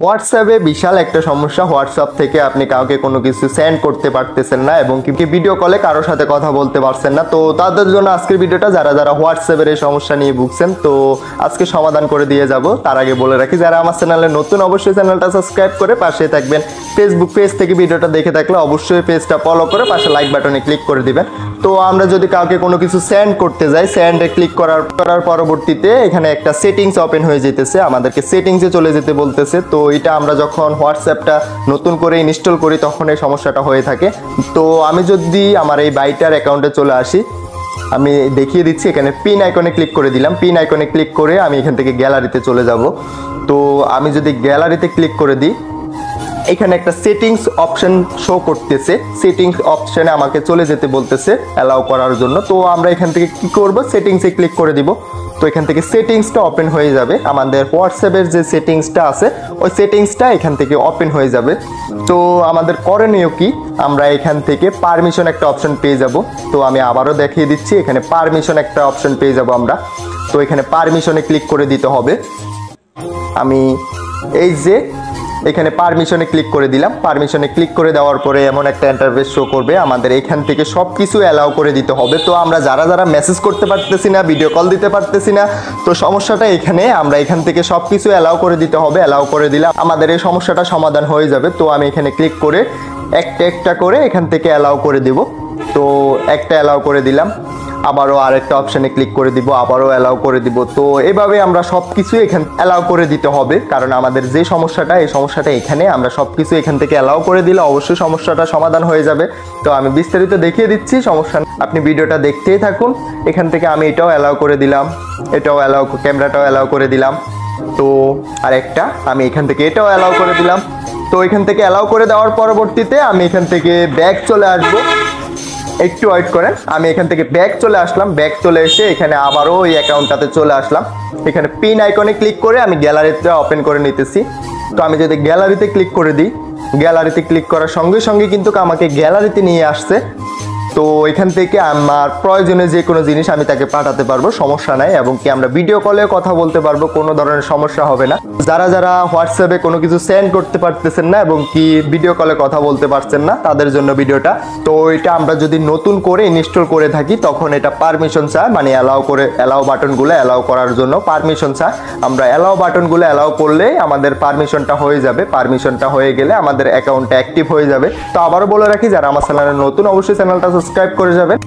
হোয়াটসঅ্যাপে বিশাল একটা সমস্যা। হোয়াটসঅ্যাপ থেকে আপনি কাউকে কোনো কিছু সেন্ড করতে পারতেছেন না এবং কি ভিডিও কলে কারোর সাথে কথা বলতে পারছেন না। তো তাদের জন্য আজকের ভিডিওটা, যারা যারা হোয়াটসঅ্যাপের এই সমস্যা নিয়ে ভুগছেন, তো আজকে সমাধান করে দিয়ে যাব। তার আগে বলে রাখি, যারা আমার চ্যানেলে নতুন অবশ্যই চ্যানেলটা সাবস্ক্রাইব করে পাশে থাকবেন। ফেসবুক পেজ থেকে ভিডিওটা দেখে থাকলে অবশ্যই পেজটা ফলো করে পাশে লাইক বাটনে ক্লিক করে দিবেন। তো আমরা যদি কাউকে কোনো কিছু সেন্ড করতে যাই, সেন্ডে ক্লিক করার পরবর্তীতে এখানে একটা সেটিংস ওপেন হয়ে যেতেছে, আমাদেরকে সেটিংসে চলে যেতে বলতেছে। তো এটা আমরা যখন হোয়াটসঅ্যাপটা নতুন করে ইনস্টল করি তখন এই সমস্যাটা হয়ে থাকে। তো আমি যদি আমার এই বাইটার অ্যাকাউন্টে চলে আসি, আমি দেখিয়ে দিচ্ছি। এখানে পিন আইকনে ক্লিক করে দিলাম। পিন আইকনে ক্লিক করে আমি এখান থেকে গ্যালারিতে চলে যাব। তো আমি যদি গ্যালারিতে ক্লিক করে দিই, এখানে একটা সেটিংস অপশন শো করতেছে। সেটিংস অপশনে আমাকে চলে যেতে বলতেছে অ্যালাউ করার জন্য। তো আমরা এখান থেকে কি করব, সেটিংসে ক্লিক করে দিব। তো এখান থেকে সেটিংসটা ওপেন হয়ে যাবে। আমাদের হোয়াটসঅ্যাপের যে সেটিংসটা আছে ওই সেটিংসটা এখান থেকে ওপেন হয়ে যাবে। তো আমাদের করণীয় কি, আমরা এখান থেকে পারমিশন একটা অপশন পেয়ে যাব। তো আমি আবারও দেখিয়ে দিচ্ছি, এখানে পারমিশন একটা অপশন পেয়ে যাব আমরা। তো এখানে পারমিশনে ক্লিক করে দিতে হবে। আমি এই যে এখানে পারমিশনে ক্লিক করে দিলাম। পারমিশনে ক্লিক করে দেওয়ার পরে এমন একটা ইন্টারফেস শো করবে, আমাদের এখান থেকে সব কিছু অ্যালাউ করে দিতে হবে। তো আমরা যারা যারা মেসেজ করতে পারতেছি না, ভিডিও কল দিতে পারতেছি না, তো সমস্যাটা এখানে, আমরা এখান থেকে সব কিছু অ্যালাউ করে দিতে হবে। অ্যালাউ করে দিলে আমাদের এই সমস্যাটা সমাধান হয়ে যাবে। তো আমি এখানে ক্লিক করে একটা একটা করে এখান থেকে অ্যালাউ করে দেব। তো একটা অ্যালাউ করে দিলাম, আবারও আরেকটা অপশানে ক্লিক করে দিব, আবারও অ্যালাউ করে দিব। তো এভাবে আমরা সব কিছু এখান অ্যালাউ করে দিতে হবে, কারণ আমাদের যে সমস্যাটা, এই সমস্যাটা এখানে, আমরা সব কিছু এখান থেকে অ্যালাউ করে দিলে অবশ্যই সমস্যাটা সমাধান হয়ে যাবে। তো আমি বিস্তারিত দেখিয়ে দিচ্ছি, সমস্যা আপনি ভিডিওটা দেখতেই থাকুন। এখান থেকে আমি এটাও অ্যালাউ করে দিলাম, এটাও অ্যালাউ, ক্যামেরাটাও অ্যালাউ করে দিলাম। তো আরেকটা আমি এখান থেকে এটাও অ্যালাউ করে দিলাম। তো এখান থেকে অ্যালাউ করে দেওয়ার পরবর্তীতে আমি এখান থেকে ব্যাক চলে আসবো। একটু ওয়েট করেন, আমি এখান থেকে ব্যাক চলে আসলাম। ব্যাক চলে এসে এখানে আবারও ওই অ্যাকাউন্টটাতে চলে আসলাম। এখানে পিন আইকনে ক্লিক করে আমি গ্যালারিতে ওপেন করে নিতেছি। তো আমি যদি গ্যালারিতে ক্লিক করে দিই, গ্যালারিতে ক্লিক করার সঙ্গে সঙ্গে কিন্তু আমাকে গ্যালারিতে নিয়ে আসছে। তো এখান থেকে আমার প্রয়োজনে যে কোনো জিনিস আমি তাকে পাঠাতে পারবো, সমস্যা নাই। এবং কি আমরা ভিডিও কলেও কথা বলতে পারবো, কোনো ধরনের সমস্যা হবে না। যারা যারা হোয়াটসঅ্যাপে কোনো কিছু সেন্ড করতে পারতেছেন না এবং কি ভিডিও কলে কথা বলতে পারছেন না, তাদের জন্য ভিডিওটা। তো এটা আমরা যদি নতুন করে ইনস্টল করে থাকি তখন এটা পারমিশন চায়, মানে অ্যালাউ বাটনগুলো অ্যালাউ করার জন্য পারমিশন চায়। আমরা অ্যালাউ বাটনগুলো অ্যালাউ করলে আমাদের পারমিশনটা হয়ে যাবে। পারমিশনটা হয়ে গেলে আমাদের অ্যাকাউন্টটা অ্যাক্টিভ হয়ে যাবে। তো আবারও বলে রাখি, যারা আমার চ্যানেলে নতুন অবশ্যই চ্যানেলটা সাবস্ক্রাইব করে যাবেন।